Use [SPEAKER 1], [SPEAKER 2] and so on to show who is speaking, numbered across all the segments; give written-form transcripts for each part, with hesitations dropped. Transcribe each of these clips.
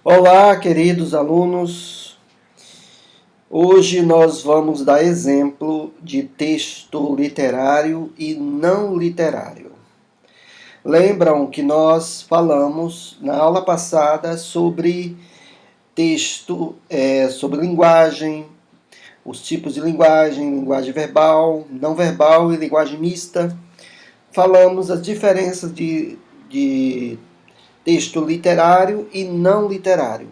[SPEAKER 1] Olá, queridos alunos. Hoje nós vamos dar exemplo de texto literário e não literário. Lembram que nós falamos na aula passada sobre texto, sobre linguagem, os tipos de linguagem, linguagem verbal, não verbal e linguagem mista. Falamos as diferenças de texto literário e não literário.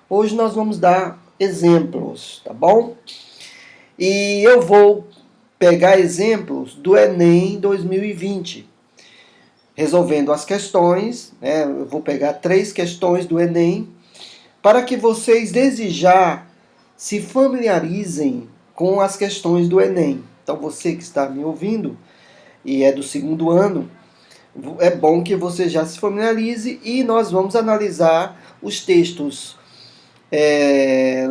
[SPEAKER 1] Hoje nós vamos dar exemplos, tá bom? E eu vou pegar exemplos do Enem 2020, resolvendo as questões, né? Eu vou pegar 3 questões do Enem, para que vocês, desde já, se familiarizem com as questões do Enem. Então, você que está me ouvindo e é do segundo ano, é bom que você já se familiarize e nós vamos analisar os textos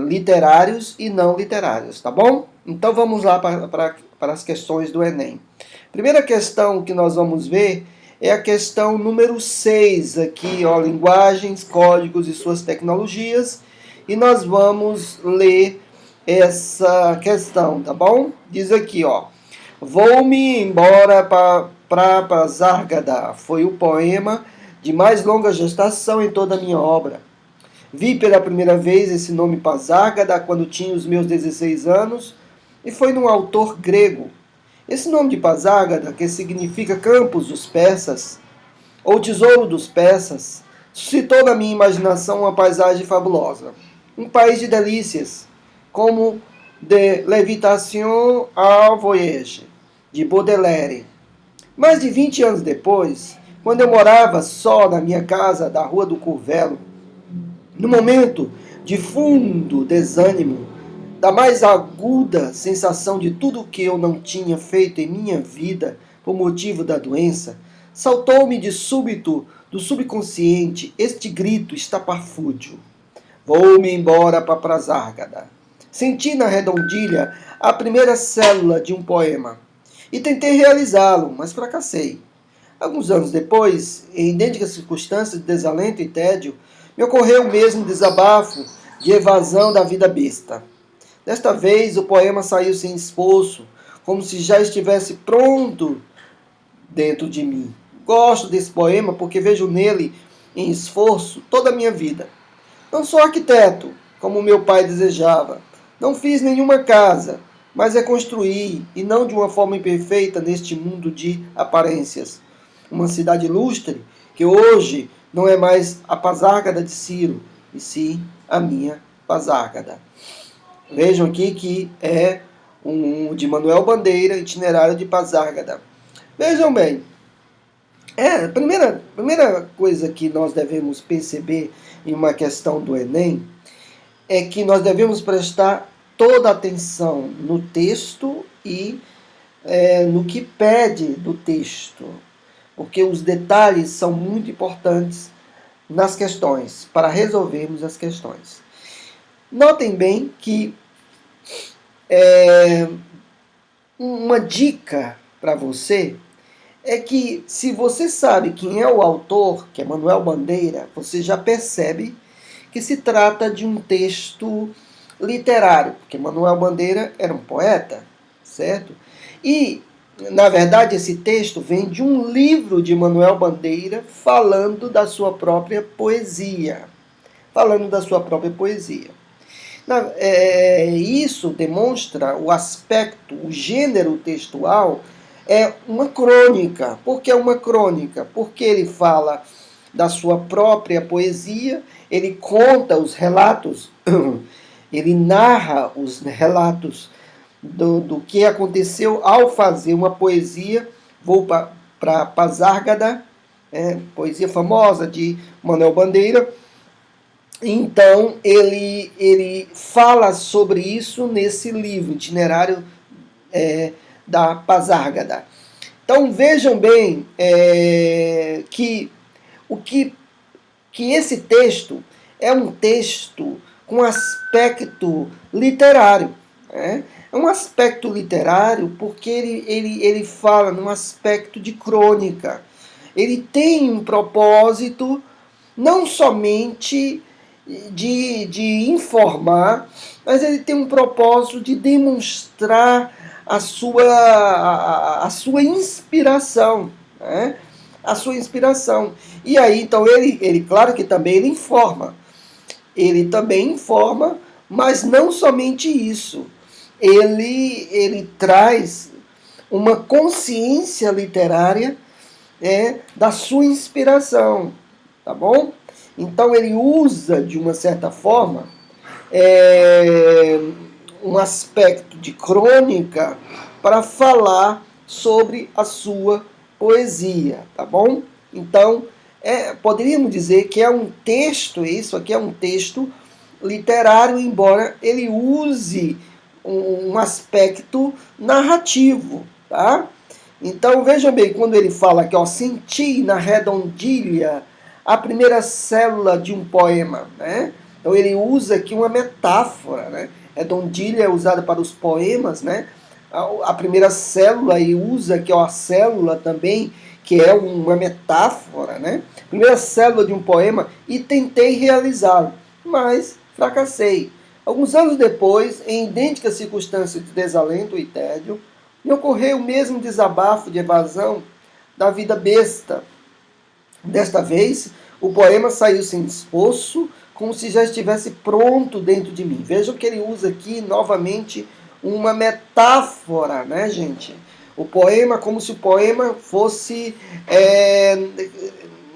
[SPEAKER 1] literários e não literários, tá bom? Então vamos lá para as questões do Enem. Primeira questão que nós vamos ver é a questão número 6 aqui, ó, linguagens, códigos e suas tecnologias. E nós vamos ler essa questão, tá bom? Diz aqui, ó. Vou-me embora para Pasárgada. Foi o poema de mais longa gestação em toda a minha obra. Vi pela primeira vez esse nome Pasárgada quando tinha os meus 16 anos e foi num autor grego. Esse nome de Pasárgada, que significa campos dos persas ou tesouro dos persas, suscitou na minha imaginação uma paisagem fabulosa. Um país de delícias, como de Lévitation au Voyage, de Baudelaire. Mais de 20 anos depois, quando eu morava só na minha casa da Rua do Curvelo, no momento de fundo desânimo, da mais aguda sensação de tudo o que eu não tinha feito em minha vida por motivo da doença, saltou-me de súbito do subconsciente este grito estapafúrdio. Vou-me embora para Pasárgada. Senti na redondilha a primeira célula de um poema e tentei realizá-lo, mas fracassei. Alguns anos depois, em idênticas circunstâncias de desalento e tédio, me ocorreu o mesmo desabafo de evasão da vida besta. Desta vez, o poema saiu sem esforço, como se já estivesse pronto dentro de mim. Gosto desse poema porque vejo nele, em esforço, toda a minha vida. Não sou arquiteto, como meu pai desejava. Não fiz nenhuma casa, mas reconstruí, e não de uma forma imperfeita neste mundo de aparências. Uma cidade ilustre, que hoje não é mais a Pasárgada de Ciro, e sim a minha Pasárgada. Vejam aqui que é de Manuel Bandeira, Itinerário de Pasárgada. Vejam bem, a primeira coisa que nós devemos perceber em uma questão do Enem é que nós devemos prestar toda a atenção no texto e no que pede do texto, porque os detalhes são muito importantes nas questões, para resolvermos as questões. Notem bem que uma dica para você é que, se você sabe quem é o autor, que é Manuel Bandeira, você já percebe que se trata de um texto literário, porque Manuel Bandeira era um poeta, certo? E, na verdade, esse texto vem de um livro de Manuel Bandeira falando da sua própria poesia. Falando da sua própria poesia. Isso demonstra o aspecto, o gênero textual é uma crônica. Por que uma crônica? Porque ele fala da sua própria poesia, ele conta os relatos, ele narra os relatos do que aconteceu ao fazer uma poesia. Vou para Pasárgada, poesia famosa de Manuel Bandeira. Então, ele fala sobre isso nesse livro, Itinerário da Pasárgada. Então, vejam bem que esse texto é um texto com aspecto literário. É um aspecto literário porque ele fala num aspecto de crônica. Ele tem um propósito não somente de informar, mas ele tem um propósito de demonstrar a sua inspiração, né? A sua inspiração. E aí, então, ele claro que também ele também informa, mas não somente isso. Ele traz uma consciência literária, da sua inspiração, tá bom? Então ele usa, de uma certa forma, é, um aspecto de crônica para falar sobre a sua poesia, tá bom? Então, poderíamos dizer que é um texto, isso aqui é um texto literário, embora ele use um aspecto narrativo, tá? Então, veja bem, quando ele fala que, ó, senti na redondilha a primeira célula de um poema, né? Então ele usa aqui uma metáfora, né? Redondilha é usada para os poemas, né? A primeira célula, e usa aqui, ó, a célula também, que é uma metáfora, né? Primeira célula de um poema, e tentei realizá-lo, mas fracassei. Alguns anos depois, em idênticas circunstâncias de desalento e tédio, me ocorreu o mesmo desabafo de evasão da vida besta. Desta vez, o poema saiu sem esforço, como se já estivesse pronto dentro de mim. Vejam que ele usa aqui novamente uma metáfora, né, gente? O poema, como se o poema fosse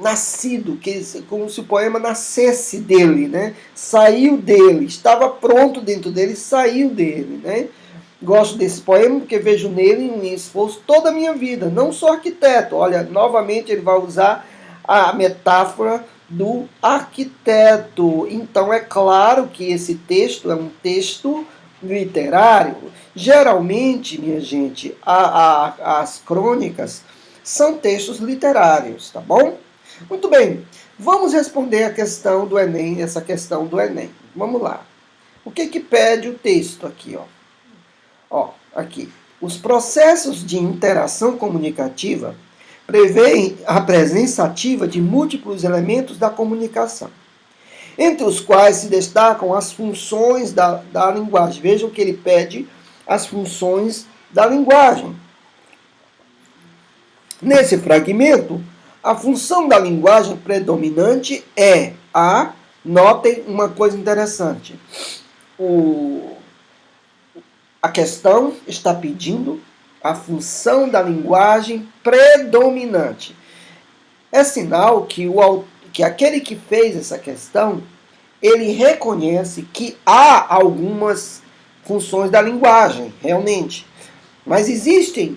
[SPEAKER 1] nascido, como se o poema nascesse dele, né? Saiu dele, estava pronto dentro dele, saiu dele, né? Gosto desse poema porque vejo nele um esforço toda a minha vida. Não sou arquiteto. Olha, novamente ele vai usar a metáfora do arquiteto. Então é claro que esse texto é um texto literário. Geralmente, minha gente, as crônicas são textos literários, tá bom? Muito bem, vamos responder a questão do Enem, essa questão do Enem. Vamos lá. O que pede o texto aqui, ó? Ó, aqui. Os processos de interação comunicativa prevêem a presença ativa de múltiplos elementos da comunicação, entre os quais se destacam as funções da linguagem. Vejam que ele pede as funções da linguagem. Nesse fragmento, a função da linguagem predominante é notem uma coisa interessante, a questão está pedindo a função da linguagem predominante. É sinal que aquele que fez essa questão, ele reconhece que há algumas funções da linguagem, realmente. Mas existe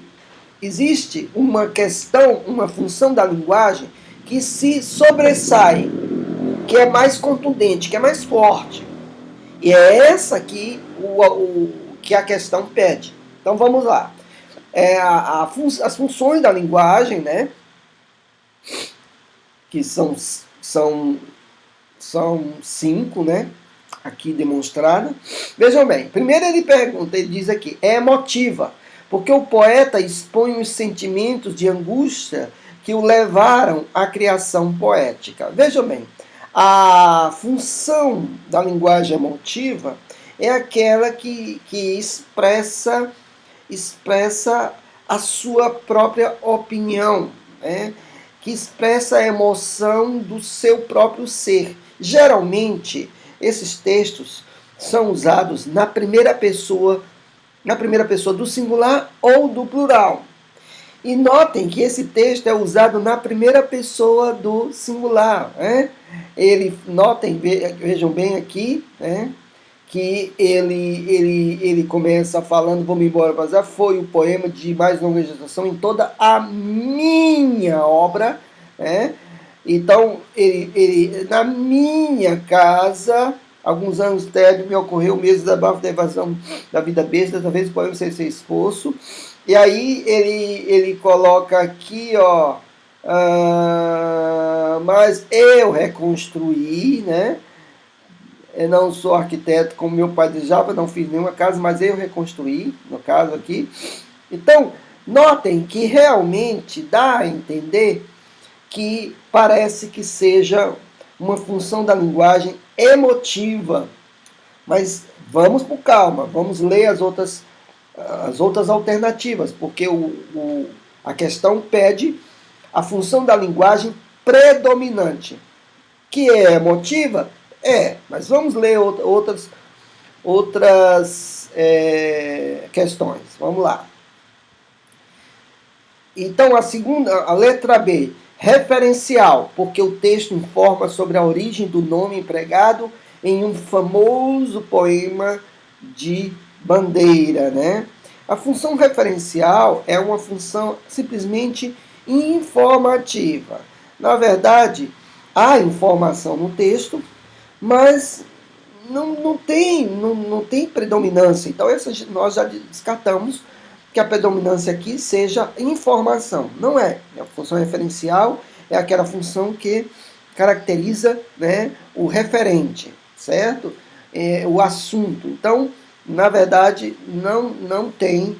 [SPEAKER 1] uma questão, uma função da linguagem que se sobressai, que é mais contundente, que é mais forte. E é essa que que a questão pede. Então vamos lá. As funções da linguagem, né, que são 5, né, aqui demonstrada. Vejam bem, primeiro ele diz aqui, é emotiva, porque o poeta expõe os sentimentos de angústia que o levaram à criação poética. Vejam bem, a função da linguagem emotiva é aquela que expressa a sua própria opinião, né? Que expressa a emoção do seu próprio ser. Geralmente, esses textos são usados na primeira pessoa do singular ou do plural. E notem que esse texto é usado na primeira pessoa do singular, né? Vejam bem aqui, né, que ele começa falando, vou-me embora vazar, foi o poema de mais longa gestação em toda a minha obra, né? Então, na minha casa, alguns anos tédio, me ocorreu o mesmo desabafo da evasão da vida besta, dessa vez o poema sem ser esforço. E aí ele coloca aqui, ó, mas eu reconstruí, né? Eu não sou arquiteto como meu pai desejava, não fiz nenhuma casa, mas eu reconstruí, no caso aqui. Então, notem que realmente dá a entender que parece que seja uma função da linguagem emotiva. Mas vamos com calma, vamos ler as outras alternativas, porque a questão pede a função da linguagem predominante, que é emotiva? É, mas vamos ler outras questões. Vamos lá. Então, a letra B, referencial, porque o texto informa sobre a origem do nome empregado em um famoso poema de Bandeira, né? A função referencial é uma função simplesmente informativa. Na verdade, há informação no texto, mas não tem predominância. Então, nós já descartamos que a predominância aqui seja informação. Não é. A função referencial é aquela função que caracteriza, né, o referente, certo? O assunto. Então, na verdade, não tem,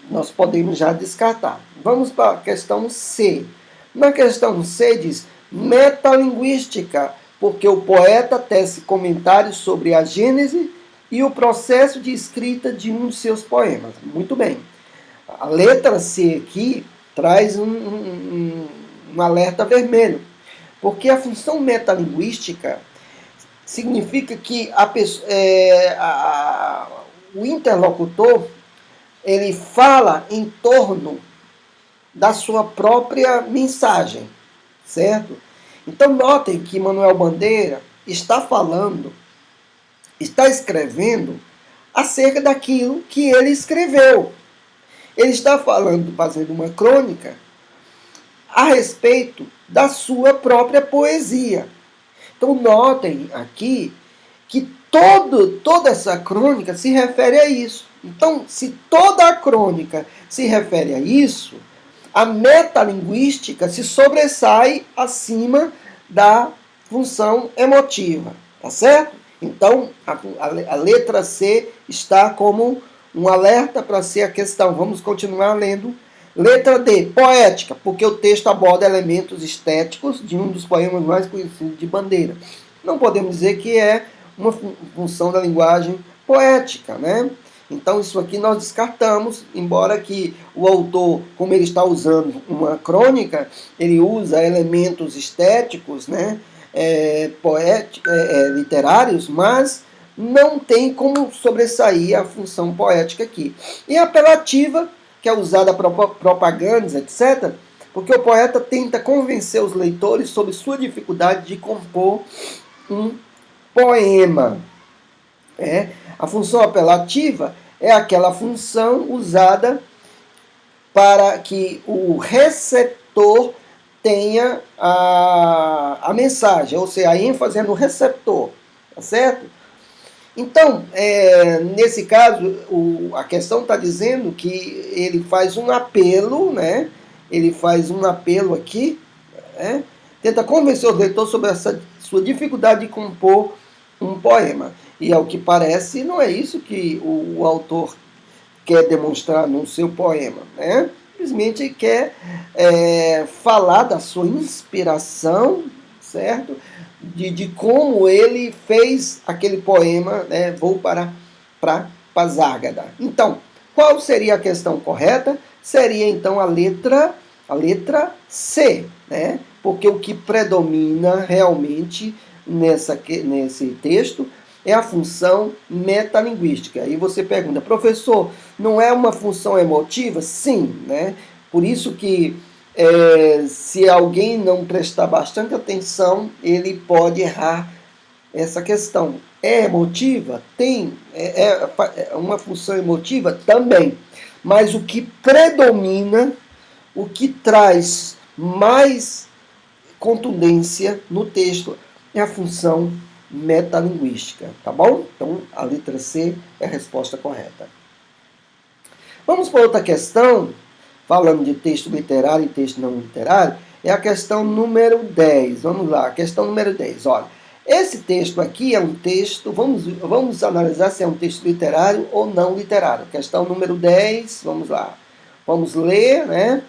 [SPEAKER 1] nós podemos já descartar. Vamos para a questão C. Na questão C diz metalinguística, porque o poeta tece comentários sobre a Gênese e o processo de escrita de um de seus poemas. Muito bem. A letra C aqui traz um alerta vermelho, porque a função metalinguística significa que o interlocutor ele fala em torno da sua própria mensagem, certo? Então notem que Manuel Bandeira está falando, está escrevendo acerca daquilo que ele escreveu. Ele está falando, fazendo uma crônica a respeito da sua própria poesia. Então notem aqui que toda essa crônica se refere a isso. Então, se toda a crônica se refere a isso, a metalinguística se sobressai acima da função emotiva, tá certo? Então, a letra C está como um alerta para ser a questão. Vamos continuar lendo. Letra D, poética, porque o texto aborda elementos estéticos de um dos poemas mais conhecidos de Bandeira. Não podemos dizer que é uma função da linguagem poética, né? Então isso aqui nós descartamos, embora que o autor, como ele está usando uma crônica, ele usa elementos estéticos, né? Literários, mas não tem como sobressair a função poética aqui. E apelativa, que é usada para propagandas, etc., porque o poeta tenta convencer os leitores sobre sua dificuldade de compor um poema. A função apelativa é aquela função usada para que o receptor tenha a mensagem, ou seja, a ênfase é no receptor, tá certo? Então, nesse caso, a questão está dizendo que ele faz um apelo, né? Ele faz um apelo aqui, né? Tenta convencer os leitores sobre essa sua dificuldade de compor um poema. E ao que parece, não é isso que o autor quer demonstrar no seu poema, né? Simplesmente quer falar da sua inspiração, certo? De como ele fez aquele poema, né? Vou para Pasárgada. Então, qual seria a questão correta? Seria então a letra C, né? Porque o que predomina realmente nesse texto é a função metalinguística. E você pergunta, professor, não é uma função emotiva? Sim, né? Por isso que se alguém não prestar bastante atenção, ele pode errar essa questão. É emotiva? Tem. É uma função emotiva? Também. Mas o que predomina, o que traz mais contundência no texto é a função metalinguística, tá bom? Então, a letra C é a resposta correta. Vamos para outra questão, falando de texto literário e texto não literário, é a questão número 10. Vamos lá, a questão número 10. Olha, esse texto aqui é um texto, vamos analisar se é um texto literário ou não literário. Questão número 10, vamos lá. Vamos ler, né?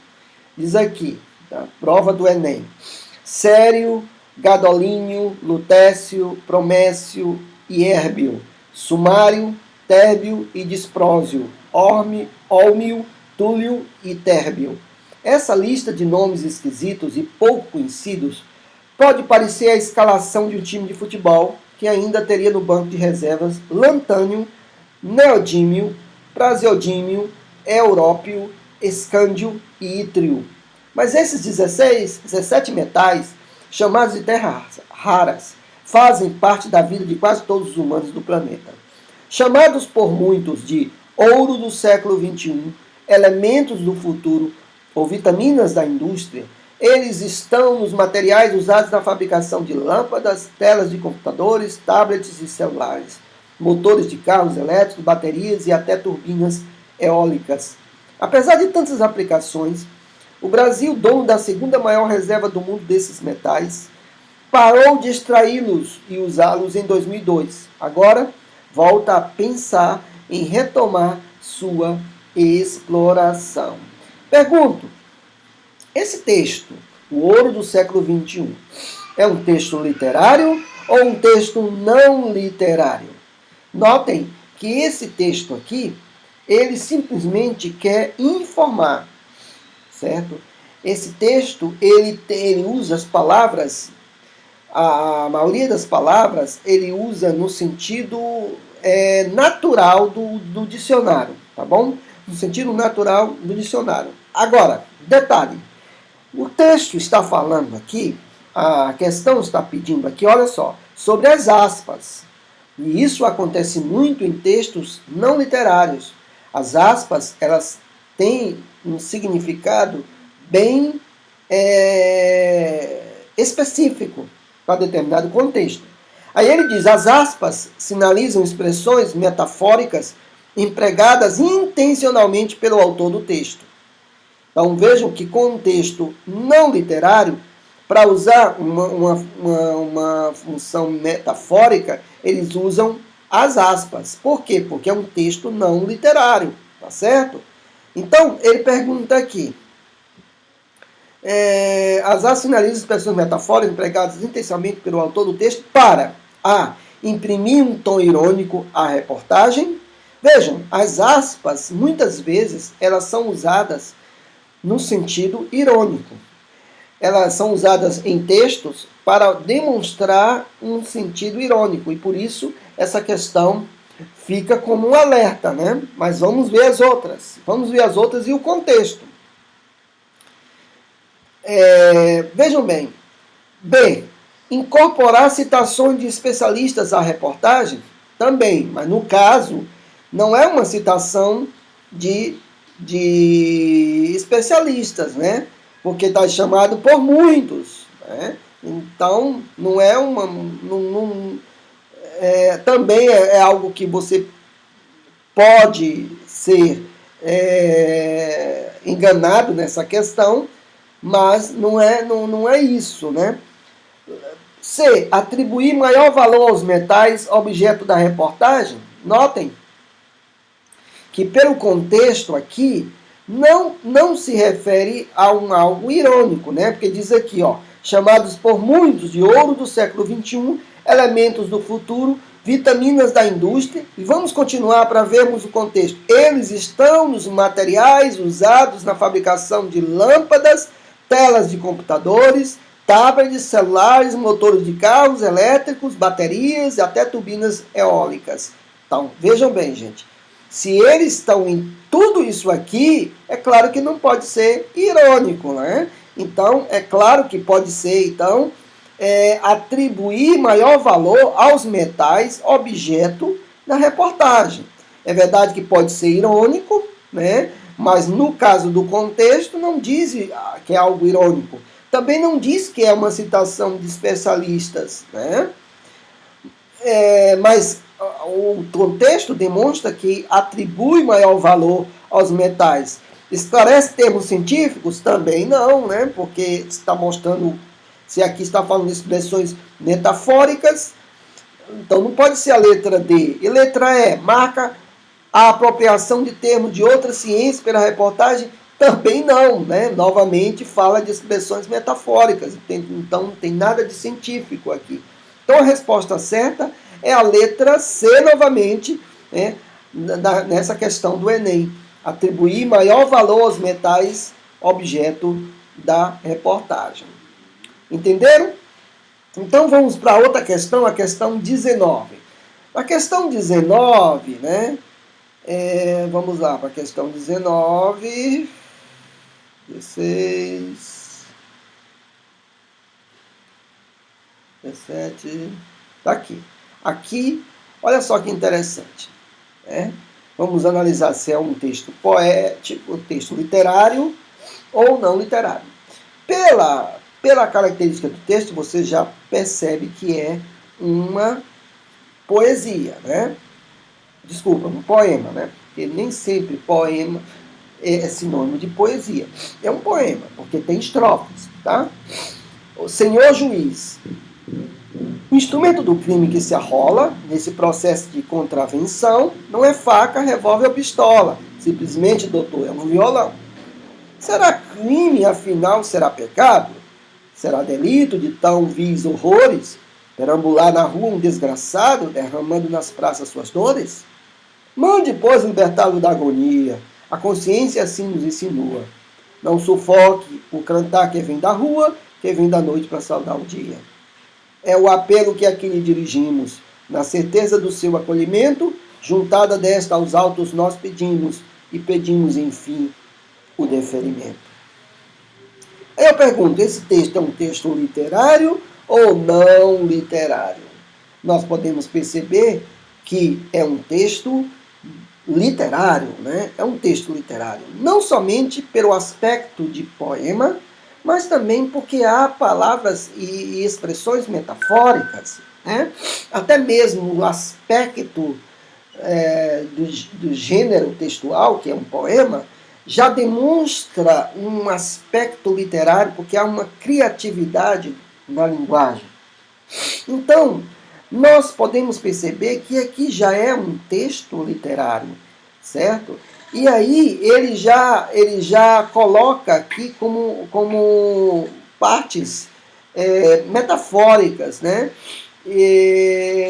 [SPEAKER 1] Diz aqui, tá? Prova do Enem. Sério gadolínio, lutécio, promécio e érbio, sumário, térbio e disprósio, ólmio, túlio e térbio. Essa lista de nomes esquisitos e pouco conhecidos pode parecer a escalação de um time de futebol que ainda teria no banco de reservas lantânio, neodímio, praseodímio, európio, escândio e ítrio. Mas esses 17 metais, chamados de terras raras, fazem parte da vida de quase todos os humanos do planeta. Chamados por muitos de ouro do século XXI, elementos do futuro ou vitaminas da indústria, eles estão nos materiais usados na fabricação de lâmpadas, telas de computadores, tablets e celulares, motores de carros elétricos, baterias e até turbinas eólicas. Apesar de tantas aplicações, o Brasil, dono da segunda maior reserva do mundo desses metais, parou de extraí-los e usá-los em 2002. Agora, volta a pensar em retomar sua exploração. Pergunto, esse texto, O Ouro do Século XXI, é um texto literário ou um texto não literário? Notem que esse texto aqui, ele simplesmente quer informar, certo? Esse texto, ele usa as palavras, a maioria das palavras, ele usa no sentido natural do dicionário, tá bom? No sentido natural do dicionário. Agora, detalhe, o texto está falando aqui, a questão está pedindo aqui, olha só, sobre as aspas. E isso acontece muito em textos não literários. As aspas, elas têm um significado bem específico para determinado contexto. Aí ele diz, as aspas sinalizam expressões metafóricas empregadas intencionalmente pelo autor do texto. Então vejam que contexto não literário, para usar uma função metafórica, eles usam as aspas. Por quê? Porque é um texto não literário, tá certo? Então, ele pergunta aqui, as aspas sinalizam expressões metafóricas empregadas intencionalmente pelo autor do texto para a. Imprimir um tom irônico à reportagem. Vejam, as aspas, muitas vezes, elas são usadas no sentido irônico. Elas são usadas em textos para demonstrar um sentido irônico. E por isso, essa questão fica como um alerta, né? Mas vamos ver as outras. Vamos ver as outras e o contexto. Vejam bem. B. Incorporar citações de especialistas à reportagem? Também, mas no caso, não é uma citação de especialistas, né? Porque está chamado por muitos, né? Então, não é uma... também é algo que você pode ser enganado nessa questão, mas não é isso, né? C. Atribuir maior valor aos metais objeto da reportagem. Notem que pelo contexto aqui não se refere a algo irônico, né? Porque diz aqui, ó, chamados por muitos de ouro do século XXI, elementos do futuro, vitaminas da indústria, e vamos continuar para vermos o contexto. Eles estão nos materiais usados na fabricação de lâmpadas, telas de computadores, tablets, celulares, motores de carros elétricos, baterias e até turbinas eólicas. Então, vejam bem, gente. Se eles estão em tudo isso aqui, é claro que não pode ser irônico, né? Então, é claro que pode ser, então, atribuir maior valor aos metais objeto da reportagem. É verdade que pode ser irônico, né? Mas no caso do contexto, não diz que é algo irônico. Também não diz que é uma citação de especialistas, né? Mas o contexto demonstra que atribui maior valor aos metais. Esclarece termos científicos? Também não, né? Porque está mostrando, se aqui está falando de expressões metafóricas, então não pode ser a letra D. E letra E, marca a apropriação de termos de outra ciência pela reportagem? Também não, né? Novamente fala de expressões metafóricas, então não tem nada de científico aqui. Então a resposta certa é a letra C novamente, né? Nessa questão do Enem. Atribuir maior valor aos metais, objeto da reportagem. Entenderam? Então vamos para outra questão, a questão 19. A questão 19, né? Vamos lá para a questão 19. 16. 17. Tá aqui. Aqui, olha só que interessante. Né? Vamos analisar se é um texto poético, um texto literário ou não literário. Pela característica do texto, você já percebe que é uma poesia, né? Desculpa, um poema, né? Porque nem sempre poema é sinônimo de poesia. É um poema, porque tem estrofes, tá? O senhor juiz, o instrumento do crime que se arrola nesse processo de contravenção não é faca, revólver ou pistola. Simplesmente, doutor, é um violão. Será crime, afinal, será pecado? Será delito de tão vis horrores? Perambular na rua um desgraçado, derramando nas praças suas dores? Mande, pois, libertá-lo da agonia. A consciência assim nos insinua. Não sufoque o cantar que vem da rua, que vem da noite para saudar o dia. É o apelo que aqui lhe dirigimos. Na certeza do seu acolhimento, juntada desta aos altos nós pedimos, e pedimos, enfim, o deferimento. Aí eu pergunto, esse texto é um texto literário ou não literário? Nós podemos perceber que é um texto literário, né? É um texto literário, não somente pelo aspecto de poema, mas também porque há palavras e expressões metafóricas, né? Até mesmo o aspecto do gênero textual, que é um poema, já demonstra um aspecto literário, porque há uma criatividade na linguagem. Então, nós podemos perceber que aqui já é um texto literário, certo? E aí ele já coloca aqui como partes metafóricas, né?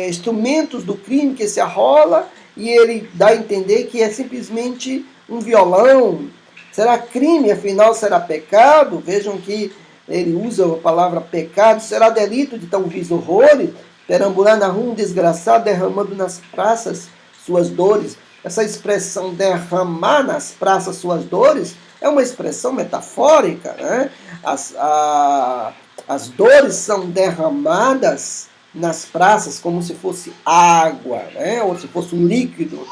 [SPEAKER 1] Instrumentos do crime que se arrola, e ele dá a entender que é simplesmente um violão. Será crime, afinal será pecado? Vejam que ele usa a palavra pecado. Será delito de tão vis horrores? Perambular na rua um desgraçado, derramando nas praças suas dores. Essa expressão derramar nas praças suas dores é uma expressão metafórica, né? As dores são derramadas nas praças como se fosse água, né? Ou se fosse um líquido.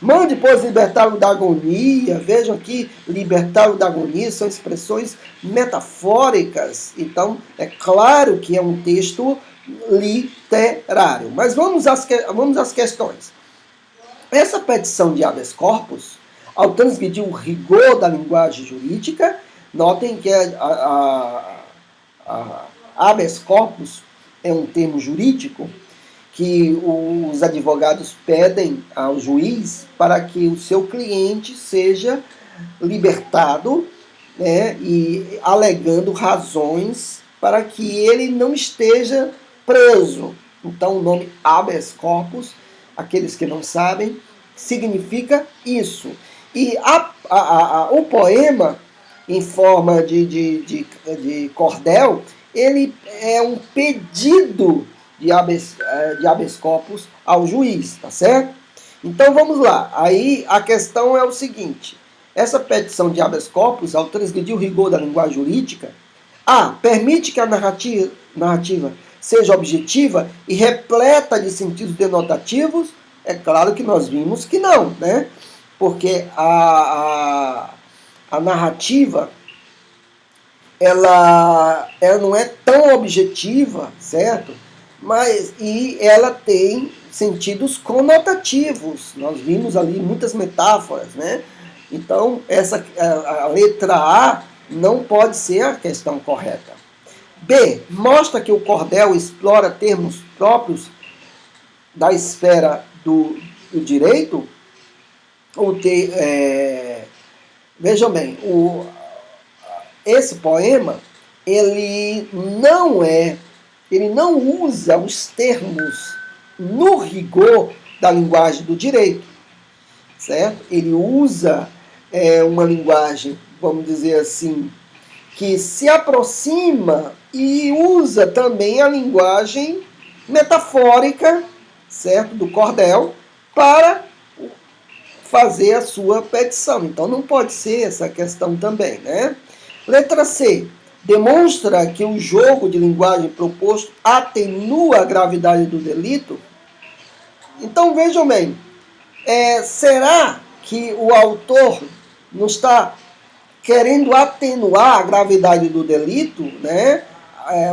[SPEAKER 1] Mande, pois, libertá-lo da agonia. Vejam aqui, libertá-lo da agonia são expressões metafóricas. Então, é claro que é um texto literário. Mas vamos às questões. Essa petição de habeas corpus, ao transgredir o rigor da linguagem jurídica, notem que a habeas corpus é um termo jurídico que os advogados pedem ao juiz para que o seu cliente seja libertado, né, e alegando razões para que ele não esteja preso. Então o nome habeas corpus, aqueles que não sabem, significa isso. E o poema, em forma de cordel, ele é um pedido de habeas corpus ao juiz, tá certo? Então vamos lá. Aí a questão é o seguinte: essa petição de habeas corpus, ao transgredir o rigor da linguagem jurídica, permite que a narrativa seja objetiva e repleta de sentidos denotativos? É claro que nós vimos que não, né? Porque a narrativa ela não é tão objetiva, certo? E ela tem sentidos conotativos. Nós vimos ali muitas metáforas, né? Então, a letra A não pode ser a questão correta. B. Mostra que o cordel explora termos próprios da esfera do direito, ou Vejam bem, esse poema, ele não usa os termos no rigor da linguagem do direito, certo? Ele usa uma linguagem, vamos dizer assim, que se aproxima e usa também a linguagem metafórica, certo, do cordel, para fazer a sua petição. Então não pode ser essa questão também, né? Letra C. Demonstra que o jogo de linguagem proposto atenua a gravidade do delito. Então vejam bem, será que o autor não está querendo atenuar a gravidade do delito, né?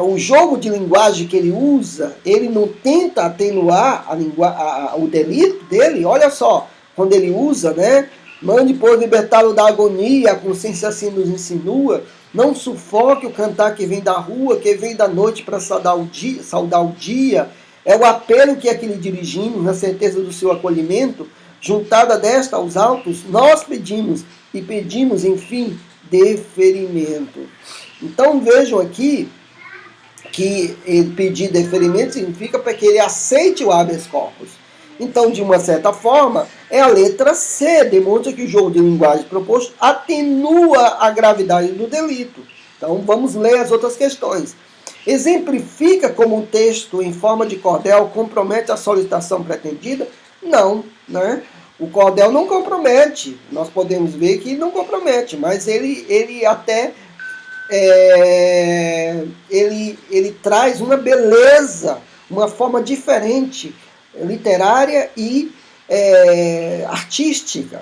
[SPEAKER 1] O jogo de linguagem que ele usa, ele não tenta atenuar o delito dele. Olha só, quando ele usa, né? Mande, pois, libertá-lo da agonia, a consciência assim nos insinua. Não sufoque o cantar que vem da rua, que vem da noite para saudar o dia. É o apelo que aqui lhe dirigimos, na certeza do seu acolhimento. Juntada desta aos altos, nós pedimos, e pedimos, enfim, deferimento. Então vejam aqui que ele pedir deferimento significa para que ele aceite o habeas corpus. Então, de uma certa forma, é a letra C, demonstra que o jogo de linguagem proposto atenua a gravidade do delito. Então, vamos ler as outras questões. Exemplifica como um texto em forma de cordel compromete a solicitação pretendida? Não, né? O cordel não compromete. Nós podemos ver que não compromete, mas ele até ele traz uma beleza, uma forma diferente, literária e artística.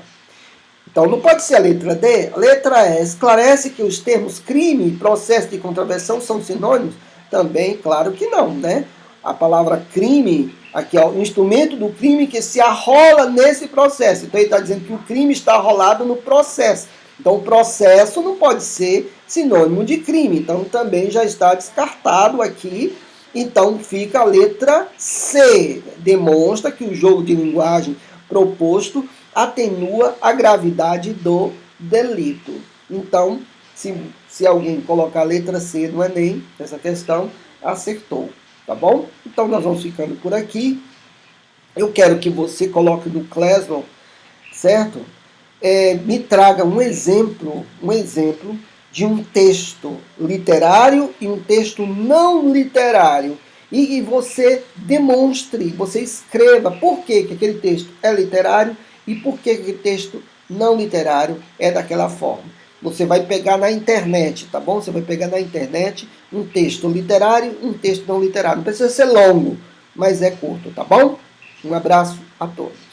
[SPEAKER 1] Então não pode ser a letra D. A letra E esclarece que os termos crime e processo de contravenção são sinônimos? Também, claro que não, né? A palavra crime, aqui ó, o instrumento do crime que se arrola nesse processo. Então ele está dizendo que o crime está arrolado no processo. Então o processo não pode ser sinônimo de crime. Então também já está descartado aqui. Então fica a letra C. Demonstra que o jogo de linguagem proposto atenua a gravidade do delito. Então, se alguém colocar a letra C no Enem, essa questão, acertou. Tá bom? Então nós vamos ficando por aqui. Eu quero que você coloque no Classroom, certo? Me traga um exemplo de um texto literário e um texto não literário. E você demonstre, você escreva por que aquele texto é literário e por que aquele texto não literário é daquela forma. Você vai pegar na internet, tá bom? Você vai pegar na internet um texto literário e um texto não literário. Não precisa ser longo, mas é curto, tá bom? Um abraço a todos.